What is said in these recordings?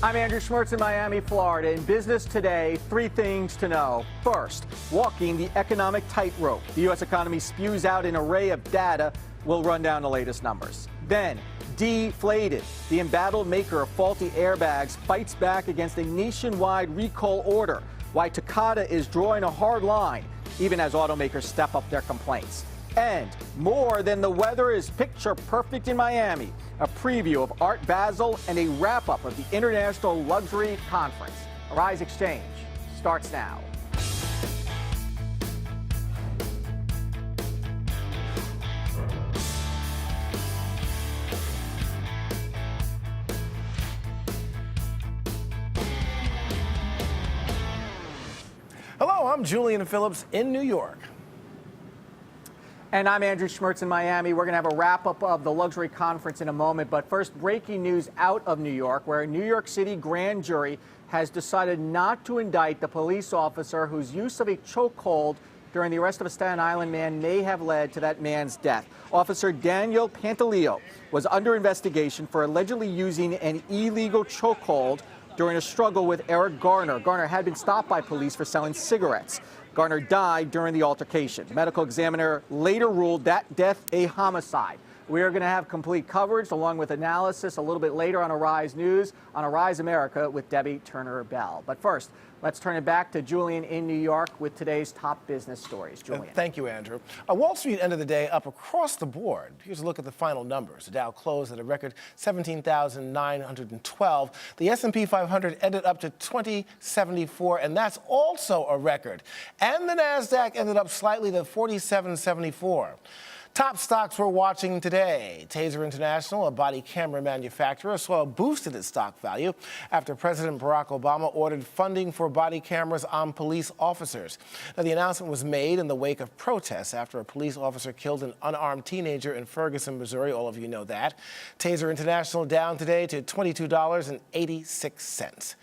I'm Andrew Schmertz in Miami, Florida. In business today, three things to know. First, walking the economic tightrope. The U.S. economy spews out an array of data. We'll run down the latest numbers. Then, deflated. The embattled maker of faulty airbags fights back against a nationwide recall order. Why Takata is drawing a hard line, even as automakers step up their complaints. And more than the weather is picture perfect in Miami. A preview of Art Basel and a wrap-up of the International Luxury Conference. Arise Exchange starts now. Hello, I'm Julian Phillips in New York. And I'm Andrew Schmertz in Miami. We're going to have a wrap-up of the luxury conference in a moment. But first, breaking news out of New York, where a New York City grand jury has decided not to indict the police officer whose use of a chokehold during the arrest of a Staten Island man may have led to that man's death. Officer Daniel Pantaleo was under investigation for allegedly using an illegal chokehold during a struggle with Eric Garner. Garner had been stopped by police for selling cigarettes. Garner died during the altercation. The medical examiner later ruled that death a homicide. We are going to have complete coverage along with analysis a little bit later on Arise News on Arise America with Debbie Turner-Bell. But first, let's turn it back to Julian in New York with today's top business stories. Julian. Thank you, Andrew. Wall Street ended the day up across the board. Here's a look at the final numbers. The Dow closed at a record 17,912. The S&P 500 ended up to 2074, and that's also a record. And the NASDAQ ended up slightly to 4774. Top stocks we're watching today. Taser International, a body camera manufacturer, saw a boost in its stock value after President Barack Obama ordered funding for body cameras on police officers. Now, the announcement was made in the wake of protests after a police officer killed an unarmed teenager in Ferguson, Missouri. All of you know that. Taser International down today to $22.86.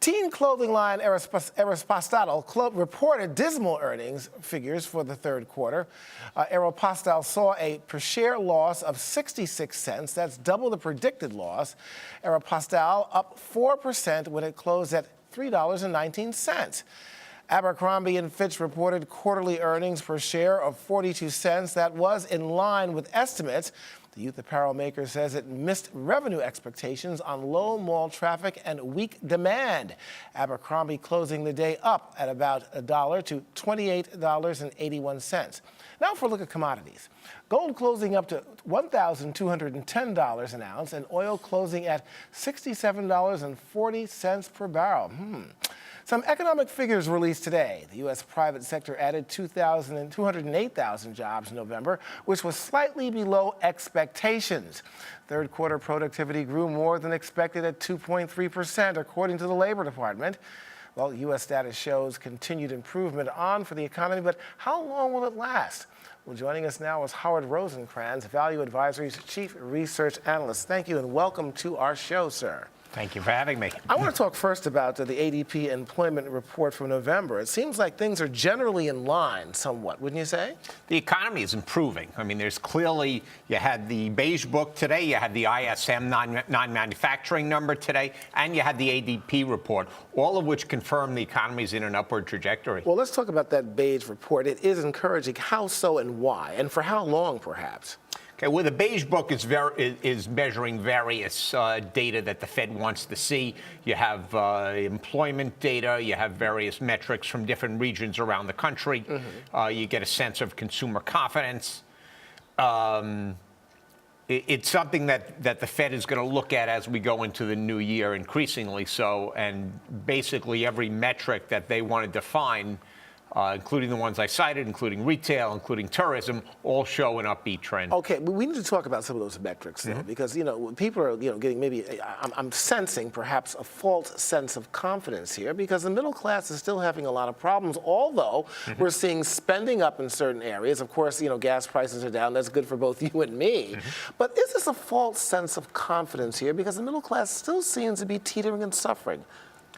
Teen clothing line Aeropostale reported dismal earnings figures for the third quarter. Aeropostale saw a per-share loss of 66 cents. That's double the predicted loss. Aeropostale up 4% when it closed at $3.19. Abercrombie & Fitch reported quarterly earnings per share of 42 cents. That was in line with estimates. The youth apparel maker says it missed revenue expectations on low mall traffic and weak demand. Abercrombie closing the day up at about $1 to $28.81. Now for a look at commodities. Gold closing up to $1,210 an ounce and oil closing at $67.40 per barrel. Some economic figures released today. The U.S. private sector added 208,000 jobs in November, which was slightly below expectations. Third quarter productivity grew more than expected at 2.3%, according to the Labor Department. Well, U.S. data shows continued improvement for the economy, but how long will it last? Well, joining us now is Howard Rosencrans, Value Advisory's Chief Research Analyst. Thank you and welcome to our show, sir. Thank you for having me. I want to talk first about the ADP employment report for November. It seems like things are generally in line somewhat, wouldn't you say? The economy is improving. I mean, there's clearly, you had the beige book today, you had the ISM non-manufacturing number today, and you had the ADP report, all of which confirm the economy is in an upward trajectory. Well, let's talk about that beige report. It is encouraging. How so and why? And for how long, perhaps? Okay, well, the beige book is measuring various data that the Fed wants to see. You have employment data, you have various metrics from different regions around the country. You get a sense of consumer confidence. It's something that the Fed is going to look at as we go into the new year, increasingly so. And basically every metric that they want to define, including the ones I cited, including retail, including tourism, all show an upbeat trend. Okay, but we need to talk about some of those metrics, though, because, people are, getting maybe, I'm sensing perhaps a false sense of confidence here, because the middle class is still having a lot of problems, although we're seeing spending up in certain areas. Of course, gas prices are down. That's good for both you and me. But is this a false sense of confidence here? Because the middle class still seems to be teetering and suffering.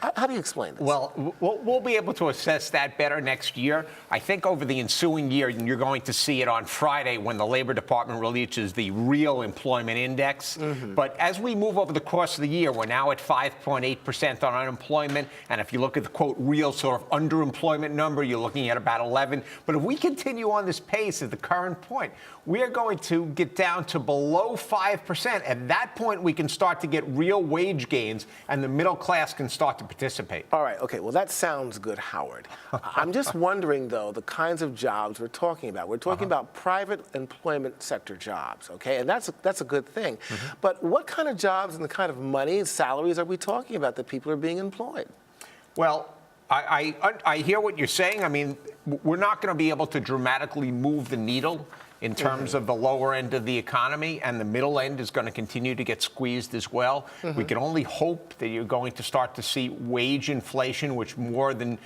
How do you explain this? Well, we'll be able to assess that better next year. I think over the ensuing year, and you're going to see it on Friday when the Labor Department releases the real employment index. But as we move over the course of the year, we're now at 5.8% on unemployment. And if you look at the, quote, real sort of underemployment number, you're looking at about 11. But if we continue on this pace at the current point, we are going to get down to below 5%. At that point, we can start to get real wage gains, and the middle class can start to participate. All right, okay, well, that sounds good, Howard. I'm just wondering, though, the kinds of jobs we're talking about. We're talking about private employment sector jobs, okay? And that's a good thing. But what kind of jobs and the kind of money and salaries are we talking about that people are being employed? Well, I hear what you're saying. I mean, we're not going to be able to dramatically move the needle in terms of the lower end of the economy, and the middle end is going to continue to get squeezed as well. We can only hope that you're going to start to see wage inflation, which more than,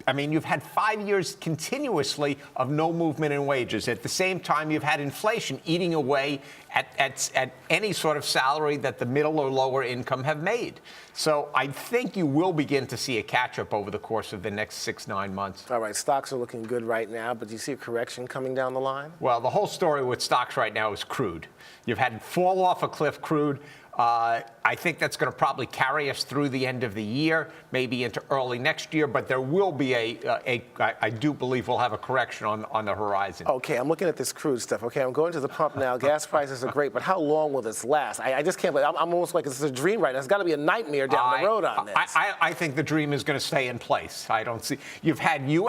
I mean, you've had 5 years continuously of no movement in wages. At the same time, you've had inflation eating away at any sort of salary that the middle or lower income have made. So I think you will begin to see a catch-up over the course of the next 6-9 months. All right, stocks are looking good right now, but do you see a correction coming down the line? Well, the whole story with stocks right now is crude. You've had fall off a cliff crude. I think that's going to probably carry us through the end of the year, maybe into early next year. But there will be I do believe we'll have a correction on the horizon. Okay, I'm looking at this crude stuff. Okay, I'm going to the pump now. Gas prices are great, but how long will this last? I just can't believe. I'm almost like this is a dream right now. It's got to be a nightmare down the road on this. I think the dream is going to stay in place. I don't see. You've had you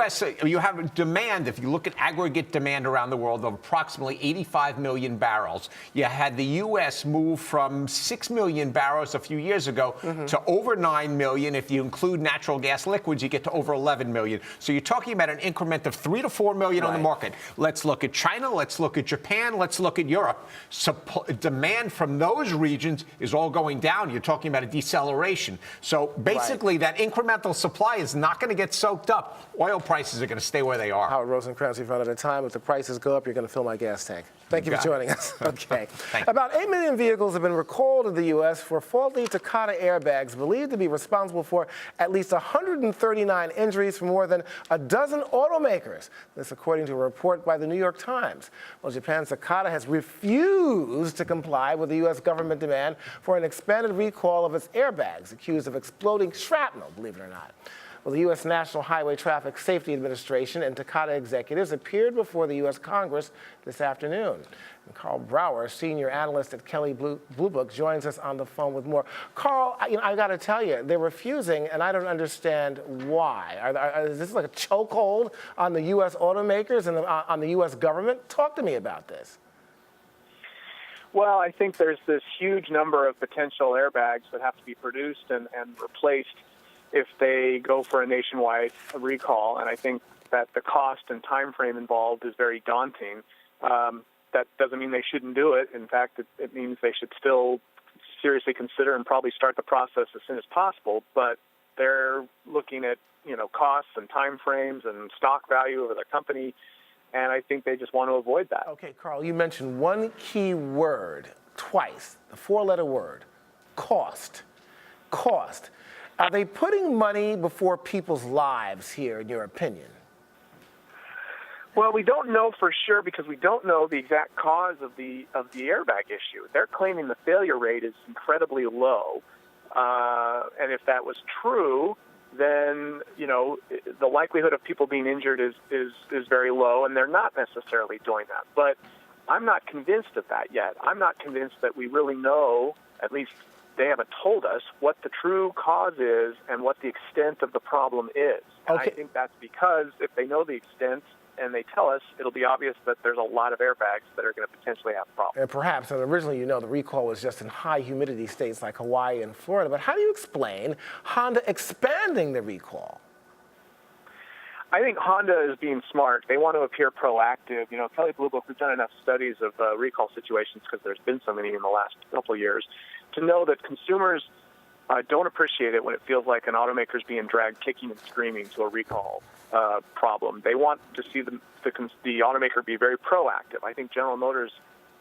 have demand. If you look at aggregate demand around the world of approximately 85 million barrels, you had the U.S. move from 6 million barrels a few years ago to over 9 million. If you include natural gas liquids, you get to over 11 million. So you're talking about an increment of 3 to 4 million on the market. Let's look at China. Let's look at Japan. Let's look at Europe. Demand from those regions is all going down. You're talking about a deceleration. So basically, that incremental supply is not going to get soaked up. Oil prices are going to stay where they are. Howard Rosencrans, we've run out of time. If the prices go up, you're going to fill my gas tank. Thank you for joining us. Okay. About 8 million vehicles have been recalled in the U.S. for faulty Takata airbags believed to be responsible for at least 139 injuries from more than a dozen automakers. This according to a report by the New York Times. Well, Japan's Takata has refused to comply with the U.S. government demand for an expanded recall of its airbags, accused of exploding shrapnel, believe it or not. Well, the U.S. National Highway Traffic Safety Administration and Takata executives appeared before the U.S. Congress this afternoon. And Karl Brauer, senior analyst at Kelley Blue Book, joins us on the phone with more. Karl, I got to tell you, they're refusing, and I don't understand why. Is this like a chokehold on the U.S. automakers and on the U.S. government? Talk to me about this. Well, I think there's this huge number of potential airbags that have to be produced and replaced if they go for a nationwide recall, and I think that the cost and time frame involved is very daunting. That doesn't mean they shouldn't do it. In fact, it means they should still seriously consider and probably start the process as soon as possible, but they're looking at, costs and time frames and stock value of their company, and I think they just want to avoid that. Okay, Karl, you mentioned one key word twice, the 4-letter word, cost. Cost. Are they putting money before people's lives here, in your opinion? Well, we don't know for sure because we don't know the exact cause of the airbag issue. They're claiming the failure rate is incredibly low, and if that was true, then the likelihood of people being injured is very low, and they're not necessarily doing that. But I'm not convinced of that yet. I'm not convinced that we really know, at least they haven't told us, what the true cause is and what the extent of the problem is. And I think that's because if they know the extent and they tell us, it'll be obvious that there's a lot of airbags that are going to potentially have problems. And perhaps, and originally, the recall was just in high humidity states like Hawaii and Florida. But how do you explain Honda expanding the recall? I think Honda is being smart. They want to appear proactive. Kelley Blue Book, we've done enough studies of recall situations because there's been so many in the last couple of years to know that consumers don't appreciate it when it feels like an automaker's being dragged kicking and screaming to a recall problem. They want to see the automaker be very proactive. I think General Motors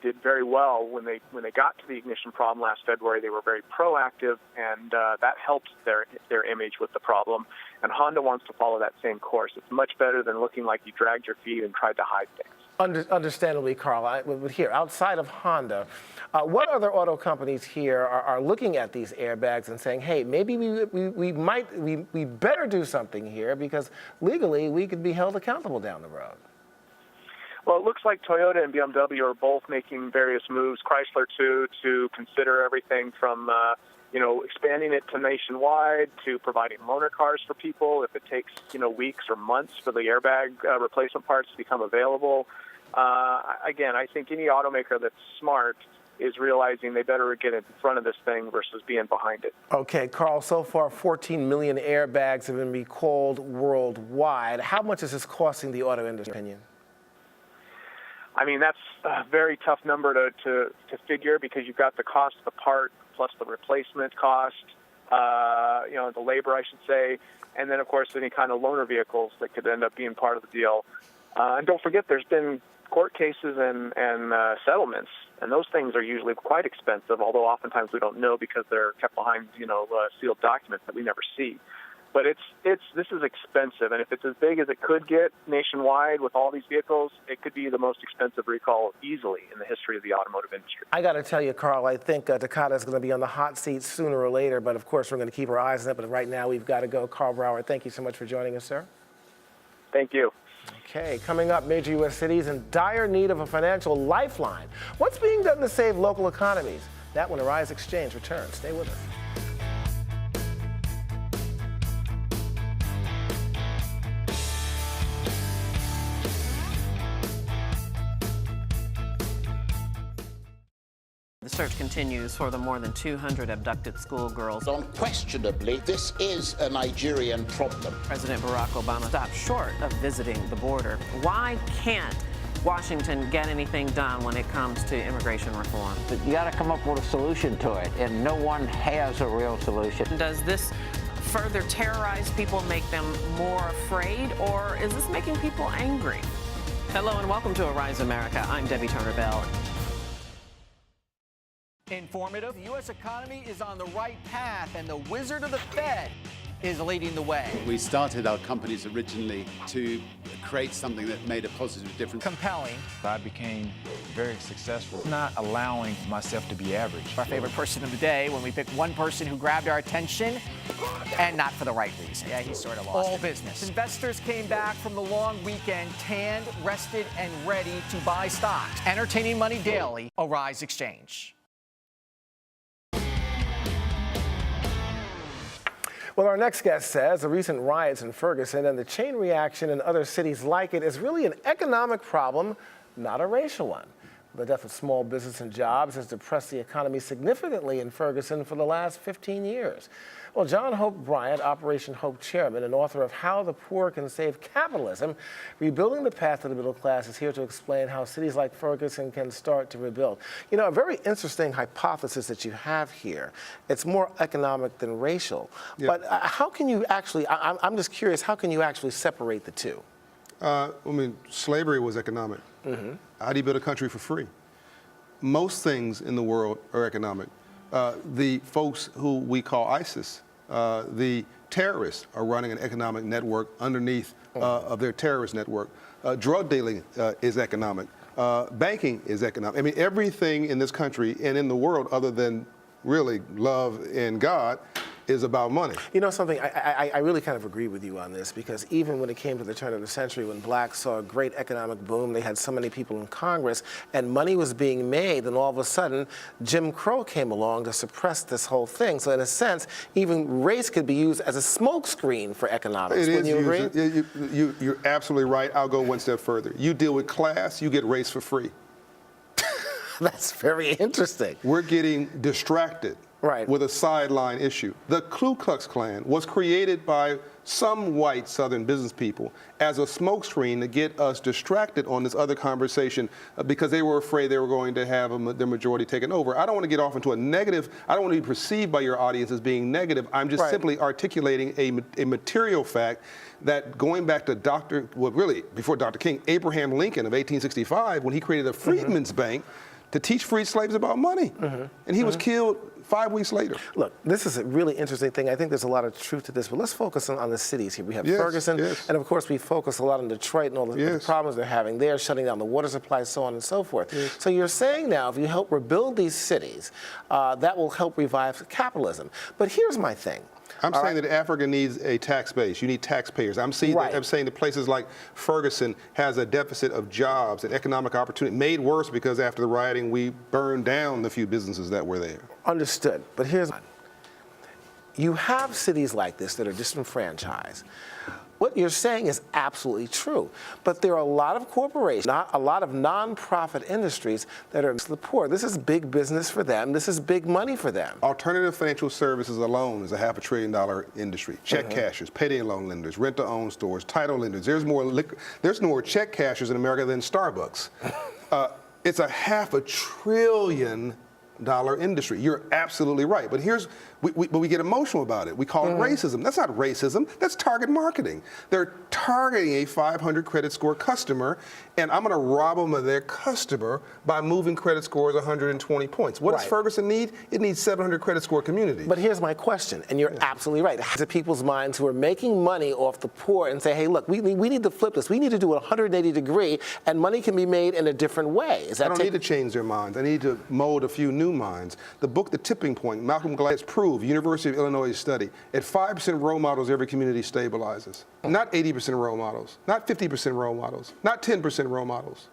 did very well when they got to the ignition problem last February. They were very proactive, and that helped their image with the problem. And Honda wants to follow that same course. It's much better than looking like you dragged your feet and tried to hide things. Understandably, Karl, but here, outside of Honda, what other auto companies here are looking at these airbags and saying, hey, maybe we better do something here because legally we could be held accountable down the road? Well, it looks like Toyota and BMW are both making various moves, Chrysler too, to consider everything from expanding it to nationwide, to providing loaner cars for people if it takes, weeks or months for the airbag replacement parts to become available. Again, I think any automaker that's smart is realizing they better get in front of this thing versus being behind it. Okay, Karl, so far 14 million airbags have been recalled worldwide. How much is this costing the auto industry, in your opinion? I mean, that's a very tough number to figure because you've got the cost of the part plus the replacement cost, the labor, I should say, and then, of course, any kind of loaner vehicles that could end up being part of the deal. And don't forget, there's been court cases and settlements, and those things are usually quite expensive, although oftentimes we don't know because they're kept behind, sealed documents that we never see. But this is expensive, and if it's as big as it could get nationwide with all these vehicles, it could be the most expensive recall easily in the history of the automotive industry. I got to tell you, Karl, I think Takata is going to be on the hot seat sooner or later, but of course we're going to keep our eyes on it. But right now we've got to go. Karl Brauer, thank you so much for joining us, sir. Thank you. Okay, coming up, major U.S. cities in dire need of a financial lifeline. What's being done to save local economies? That when Arise Xchange returns. Stay with us. The search continues for the more than 200 abducted schoolgirls. Unquestionably, this is a Nigerian problem. President Barack Obama stopped short of visiting the border. Why can't Washington get anything done when it comes to immigration reform? But you got to come up with a solution to it, and no one has a real solution. Does this further terrorize people, make them more afraid, or is this making people angry? Hello and welcome to Arise America. I'm Debbie Turner-Bell. Informative. The U.S. economy is on the right path, and the wizard of the Fed is leading the way. We started our companies originally to create something that made a positive difference. Compelling. I became very successful, not allowing myself to be average. Our favorite person of the day when we pick one person who grabbed our attention, and not for the right reason. Yeah, he sort of lost all business. Investors came back from the long weekend tanned, rested, and ready to buy stocks. Entertaining money daily. Arise Xchange. Well, our next guest says the recent riots in Ferguson and the chain reaction in other cities like it is really an economic problem, not a racial one. The death of small business and jobs has depressed the economy significantly in Ferguson for the last 15 years. Well, John Hope Bryant, Operation Hope chairman and author of How the Poor Can Save Capitalism, Rebuilding the Path to the Middle Class, is here to explain how cities like Ferguson can start to rebuild. You know, a very interesting hypothesis that you have here. It's more economic than racial. Yep. But how can you actually, I'm just curious, how can you actually separate the two? Slavery was economic. Mm-hmm. How do you build a country for free? Most things in the world are economic. The folks who we call ISIS, the terrorists, are running an economic network underneath of their terrorist network. Drug dealing is economic. Banking is economic. I mean, everything in this country and in the world other than really love and God is about money. You know something, I really kind of agree with you on this, because even when it came to the turn of the century, when blacks saw a great economic boom, they had so many people in Congress, and money was being made, and all of a sudden, Jim Crow came along to suppress this whole thing. So in a sense, even race could be used as a smokescreen for economics. Wouldn't you agree? You're absolutely right. I'll go one step further. You deal with class, you get race for free. That's very interesting. We're getting distracted. Right. With a sideline issue. The Ku Klux Klan was created by some white Southern business people as a smokescreen to get us distracted on this other conversation because they were afraid they were going to have their majority taken over. I don't want to get off into a negative, I don't want to be perceived by your audience as being negative. I'm just simply articulating a material fact that going back to before Dr. King, Abraham Lincoln of 1865, when he created the Freedmen's Bank, to teach freed slaves about money. And he was killed 5 weeks later. Look, this is a really interesting thing. I think there's a lot of truth to this, but let's focus on the cities here. We have Ferguson, and of course we focus a lot on Detroit and all the problems they're having there, shutting down the water supply, so on and so forth. So you're saying now, if you help rebuild these cities, that will help revive capitalism. But here's my thing. I'm saying that Africa needs a tax base. You need taxpayers. I'm saying that places like Ferguson has a deficit of jobs and economic opportunity, made worse because after the rioting, we burned down the few businesses that were there. Understood. But here's you have cities like this that are disenfranchised. What you're saying is absolutely true, but there are a lot of corporations, a lot of nonprofit industries that are the poor. This is big business for them. This is big money for them. Alternative financial services alone is a $500 billion industry. Check cashers, payday loan lenders, rent-to-own stores, title lenders. There's more check cashers in America than Starbucks. It's a $500 billion industry. You're absolutely right. But we get emotional about it. We call it racism. That's not racism. That's target marketing. They're targeting a 500 credit score customer, and I'm going to rob them of their customer by moving credit scores 120 points. What does Ferguson need? It needs 700 credit score community. But here's my question, and you're absolutely right. To people's minds who are making money off the poor and say, hey, look, we need to flip this. We need to do it 180 degree, and money can be made in a different way. I don't need to change their minds. I need to mold a few new minds. The book, The Tipping Point, Malcolm Gladwell proved, University of Illinois study, at 5% role models, every community stabilizes. Not 80% role models, not 50% role models, not 10% role models.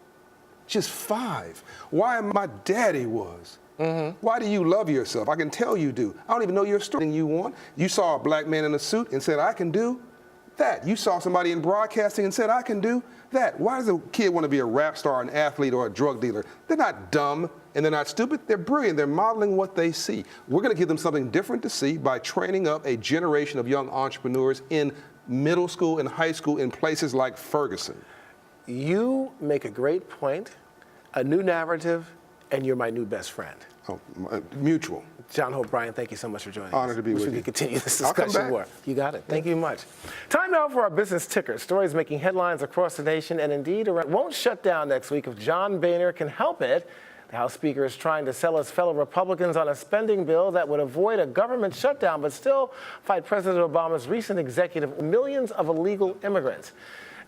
Just 5. Why my daddy was. Why do you love yourself? I can tell you do. I don't even know your story you want. You saw a black man in a suit and said, I can do that. You saw somebody in broadcasting and said, I can do that. Why does a kid want to be a rap star, an athlete, or a drug dealer? They're not dumb and they're not stupid. They're brilliant. They're modeling what they see. We're going to give them something different to see by training up a generation of young entrepreneurs in middle school and high school in places like Ferguson. You make a great point, a new narrative, and you're my new best friend. Oh, mutual. John Hope Bryant, thank you so much for joining us. Honored to be with you. We can continue this discussion more. You got it. Thank you much. Time now for our business ticker. Stories making headlines across the nation and indeed won't shut down next week if John Boehner can help it. The House Speaker is trying to sell his fellow Republicans on a spending bill that would avoid a government shutdown but still fight President Obama's recent executive millions of illegal immigrants.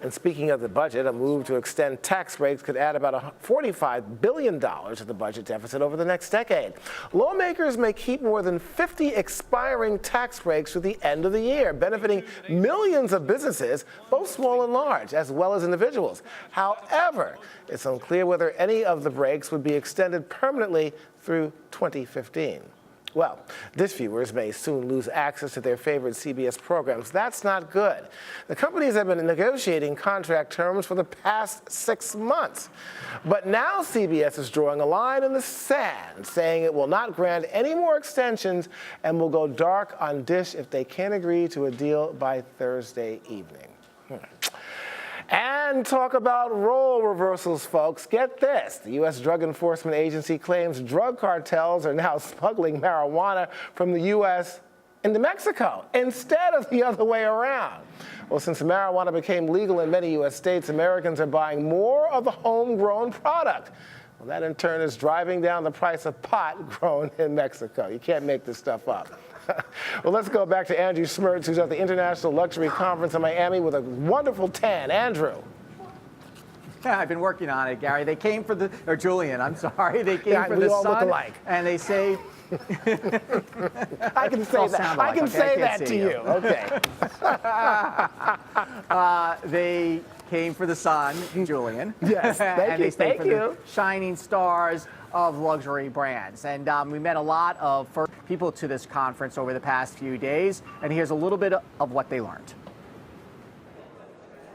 And speaking of the budget, a move to extend tax breaks could add about $45 billion to the budget deficit over the next decade. Lawmakers may keep more than 50 expiring tax breaks through the end of the year, benefiting millions of businesses, both small and large, as well as individuals. However, it's unclear whether any of the breaks would be extended permanently through 2015. Well, dish viewers may soon lose access to their favorite CBS programs. That's not good. The companies have been negotiating contract terms for the past 6 months. But now CBS is drawing a line in the sand, saying it will not grant any more extensions and will go dark on Dish if they can't agree to a deal by Thursday evening. And talk about role reversals, folks. Get this. The U.S. Drug Enforcement Agency claims drug cartels are now smuggling marijuana from the U.S. into Mexico instead of the other way around. Well, since marijuana became legal in many U.S. states, Americans are buying more of the homegrown product. Well, that in turn is driving down the price of pot grown in Mexico. You can't make this stuff up. Well, let's go back to Andrew Schmertz, who's at the International Luxury Conference in Miami with a wonderful tan. Andrew. Yeah, I've been working on it, Gary. They came for or Julian, I'm sorry. They came for the sun, and they say... I can say that. I can say that to you. Okay. They came for the sun, Julian. Yes, and they stayed for you. the shining stars of luxury brands. And we met a lot of people to this conference over the past few days, and here's a little bit of what they learned.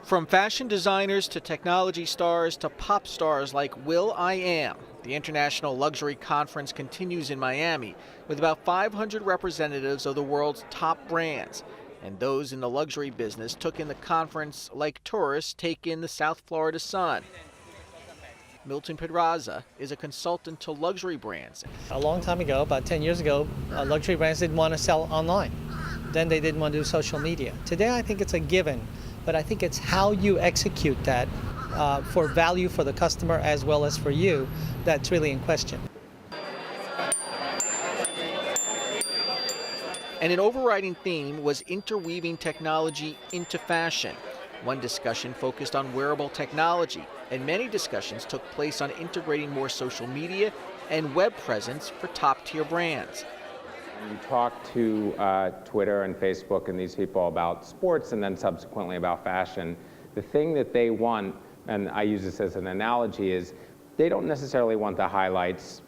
From fashion designers to technology stars to pop stars like will.i.am, the International Luxury Conference continues in Miami with about 500 representatives of the world's top brands. And those in the luxury business took in the conference like tourists take in the South Florida sun. Milton Pedraza is a consultant to luxury brands. A long time ago, about 10 years ago, luxury brands didn't want to sell online. Then they didn't want to do social media. Today, I think it's a given, but I think it's how you execute that for value for the customer as well as for you, that's really in question. And an overriding theme was interweaving technology into fashion. One discussion focused on wearable technology, and many discussions took place on integrating more social media and web presence for top-tier brands. You talk to Twitter and Facebook and these people about sports and then subsequently about fashion. The thing that they want, and I use this as an analogy, is they don't necessarily want the highlights,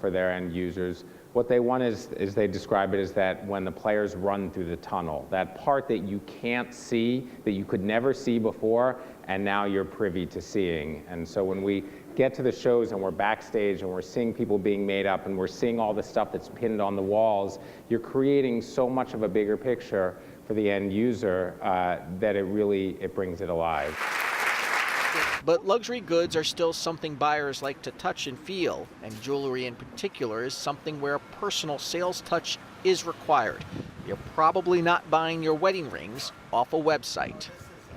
for their end users. What they want is they describe it as that when the players run through the tunnel, that part that you can't see, that you could never see before, and now you're privy to seeing. And so when we get to the shows and we're backstage and we're seeing people being made up and we're seeing all the stuff that's pinned on the walls, you're creating so much of a bigger picture for the end user that it brings it alive. But luxury goods are still something buyers like to touch and feel, and jewelry in particular is something where a personal sales touch is required. You're probably not buying your wedding rings off a website.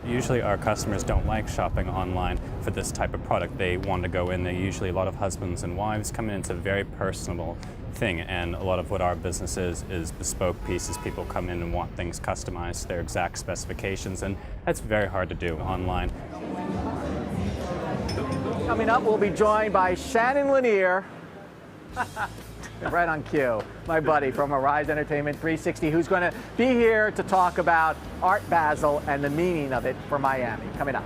Usually our customers don't like shopping online for this type of product. They want to go in. They usually, a lot of husbands and wives come in. It's a very personable thing, and a lot of what our business is bespoke pieces. People come in and want things customized to their exact specifications, and that's very hard to do online. Coming up, we'll be joined by Shannon Lanier, right on cue, my buddy from Arise Entertainment 360, who's going to be here to talk about Art Basel and the meaning of it for Miami. Coming up.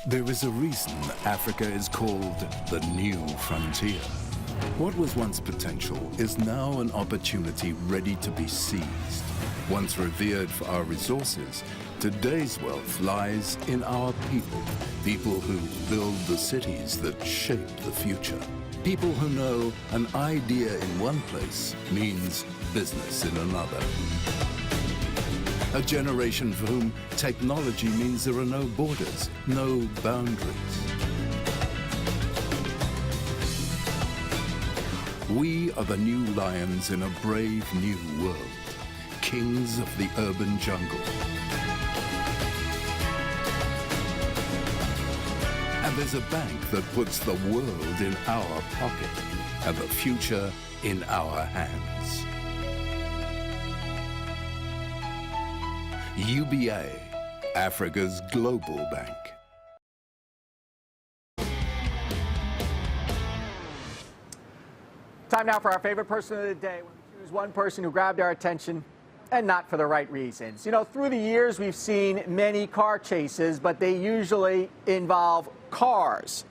There is a reason Africa is called the new frontier. What was once potential is now an opportunity ready to be seized. Once revered for our resources, today's wealth lies in our people. People who build the cities that shape the future. People who know an idea in one place means business in another. A generation for whom technology means there are no borders, no boundaries. We are the new lions in a brave new world, kings of the urban jungle. And there's a bank that puts the world in our pocket and the future in our hands. UBA, Africa's global bank. Time now for our favorite person of the day. We choose one person who grabbed our attention, and not for the right reasons. Through the years, we've seen many car chases, but they usually involve cars.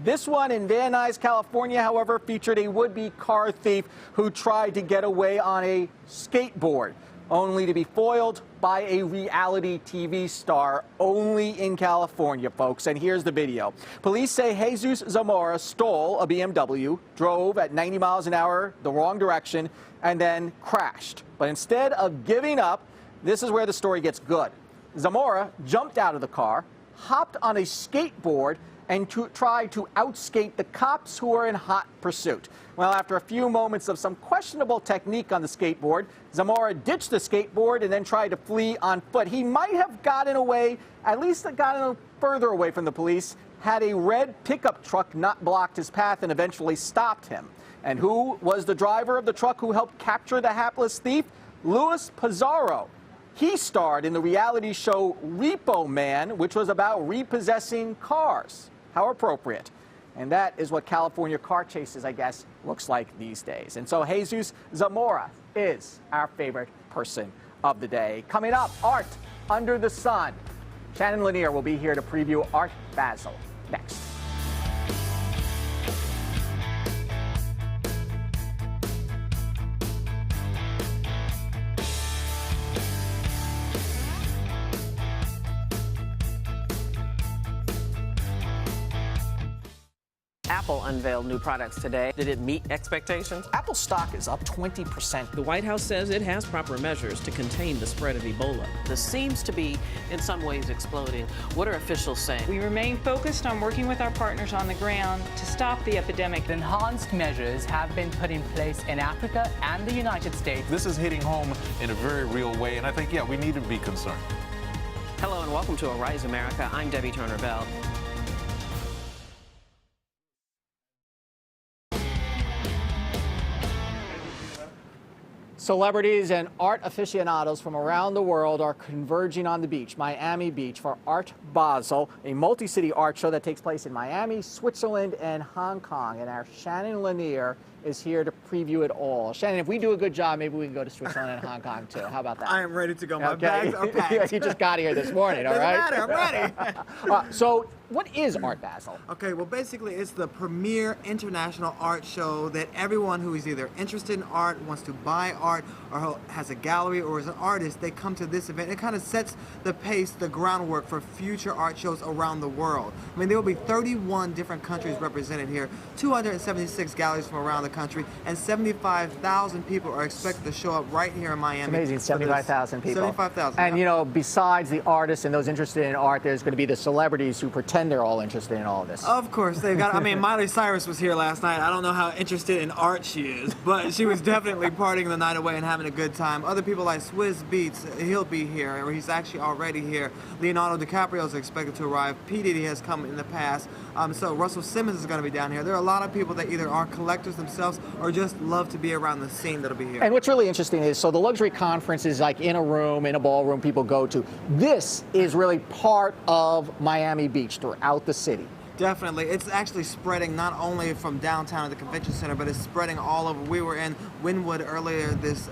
This one in Van Nuys, California, however, featured a would-be car thief who tried to get away on a skateboard, only to be foiled by a reality TV star, only in California, folks. And here's the video. Police say Jesus Zamora stole a BMW, drove at 90 miles an hour the wrong direction, and then crashed. But instead of giving up, this is where the story gets good. Zamora jumped out of the car, hopped on a skateboard, and tried to outskate the cops who were in hot pursuit. Well, after a few moments of some questionable technique on the skateboard, Zamora ditched the skateboard and then tried to flee on foot. He might have gotten away, at least gotten further away from the police, had a red pickup truck not blocked his path and eventually stopped him. And who was the driver of the truck who helped capture the hapless thief? Luis Pizarro. He starred in the reality show Repo Man, which was about repossessing cars. How appropriate. And that is what California car chases, I guess, looks like these days. And so Jesus Zamora is our favorite person of the day. Coming up, Art Under the Sun. Shannon Lanier will be here to preview Art Basel next. Apple unveiled new products today. Did it meet expectations? Apple stock is up 20%. The White House says it has proper measures to contain the spread of Ebola. This seems to be, in some ways, exploding. What are officials saying? We remain focused on working with our partners on the ground to stop the epidemic. Enhanced measures have been put in place in Africa and the United States. This is hitting home in a very real way, and I think, yeah, we need to be concerned. Hello and welcome to Arise America. I'm Debbie Turner-Bell. Celebrities and art aficionados from around the world are converging on the beach, Miami Beach, for Art Basel, a multi-city art show that takes place in Miami, Switzerland, and Hong Kong. And our Shannon Lanier is here to preview it all. Shannon, if we do a good job, maybe we can go to Switzerland and Hong Kong too. How about that? I am ready to go. My bags are packed. You just got here this morning, all right? Doesn't matter, I'm ready. So what is Art Basel? Okay, well, basically it's the premier international art show that everyone who is either interested in art, wants to buy art, or has a gallery, or is an artist, they come to this event. It kind of sets the pace, the groundwork for future art shows around the world. I mean, there will be 31 different countries represented here, 276 galleries from around the country, and 75,000 people are expected to show up right here in Miami. It's amazing, 75,000 people. 75,000. And you know, besides the artists and those interested in art, there's going to be the celebrities who pretend they're all interested in all of this. Of course, they've got, I mean, Miley Cyrus was here last night. I don't know how interested in art she is, but she was definitely partying the night away and having a good time. Other people like Swizz Beatz, he'll be here, or he's actually already here. Leonardo DiCaprio is expected to arrive. P. Diddy has come in the past. So Russell Simmons is going to be down here. There are a lot of people that either are collectors themselves or just love to be around the scene that'll be here. And what's really interesting is, so the luxury conference is like in a room, in a ballroom people go to. This is really part of Miami Beach throughout the city. Definitely. It's actually spreading not only from downtown at the convention center, but it's spreading all over. We were in Wynwood earlier this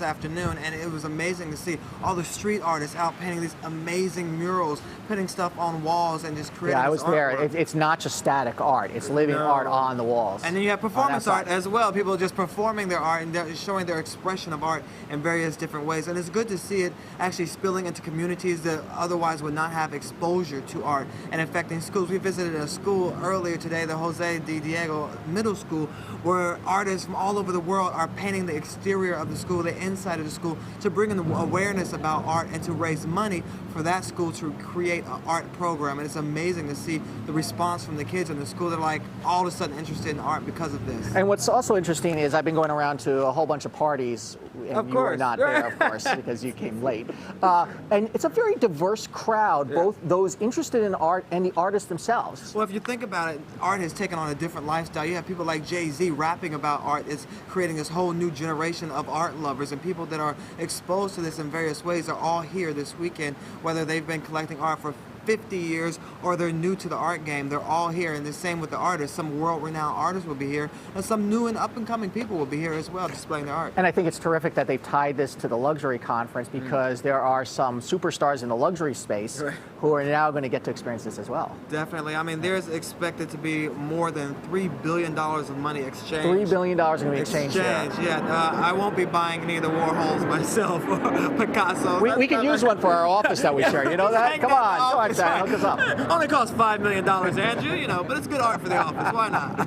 afternoon, and it was amazing to see all the street artists out painting these amazing murals, putting stuff on walls and just creating. Yeah, I was there. Artwork. It's not just static art; it's living art on the walls. And then you have performance art as well. People just performing their art and they're showing their expression of art in various different ways. And it's good to see it actually spilling into communities that otherwise would not have exposure to art and affecting schools. We visited a school earlier today, the Jose de Diego Middle School, where artists from all over the world are painting the exterior of the school, the inside of the school, to bring in the awareness about art and to raise money for that school to create an art program. And it's amazing to see the response from the kids in the school. They're like all of a sudden interested in art because of this. And what's also interesting is I've been going around to a whole bunch of parties, and you were not there, of course, because you came late. And it's a very diverse crowd, both those interested in art and the artists themselves. Well, if you think about it, art has taken on a different lifestyle. You have people like Jay-Z rapping about art. It's creating this whole new generation of art lovers, and people that are exposed to this in various ways are all here this weekend, whether they've been collecting art for 50 years or they're new to the art game. They're all here, and the same with the artists. Some world-renowned artists will be here, and some new and up-and-coming people will be here as well, displaying their art. And I think it's terrific that they've tied this to the luxury conference, because there are some superstars in the luxury space who are now going to get to experience this as well. Definitely. I mean, there's expected to be more than $3 billion of money exchanged. $3 billion is going to be exchanged. Yeah. I won't be buying any of the Warhols myself or Picasso. We can use one for our office that we share. You know that? Come on, Shannon, hook us up. Only costs $5 million, Andrew, you know, but it's good art for the office. Why not?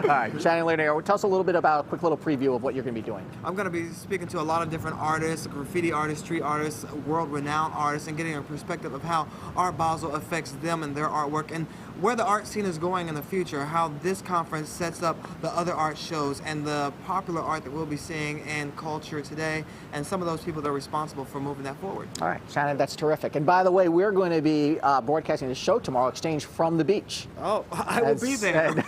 All right, Shannon Lanier, tell us a little bit about a quick little preview of what you're going to be doing. I'm going to be speaking to a lot of different artists, graffiti artists, street artists, world-renowned artists, and getting a perspective of how Art Basel affects them and their artwork, and where the art scene is going in the future, how this conference sets up the other art shows and the popular art that we'll be seeing in culture today, and some of those people that are responsible for moving that forward. All right, Shannon, that's terrific. And by the way, we're going to be broadcasting the show tomorrow, Xchange, from the beach. Oh, I will be there.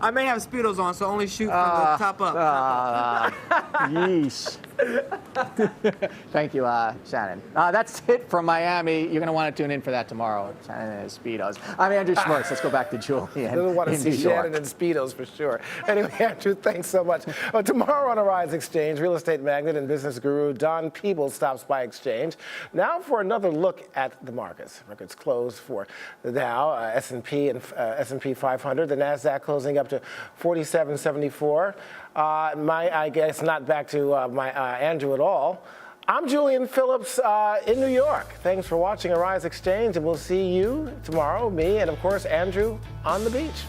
I may have Speedos on, so only shoot from the top up. Yeesh. Thank you, Shannon. That's it from Miami. You're going to want to tune in for that tomorrow. Shannon and his Speedos. I'm Andrew Schmertz. Let's go back to Julian. I don't want to see Shannon and Speedos for sure. Anyway, Andrew, thanks so much. Tomorrow on Arise Xchange, real estate magnate and business guru Don Peebles stops by Xchange. Now for another look at the markets. Markets closed for the Dow, S&P and S&P 500. The Nasdaq closing up to 47.74. I guess not back to Andrew at all. I'm Julian Phillips in New York. Thanks for watching Arise Exchange, and we'll see you tomorrow, me and, of course, Andrew on the beach.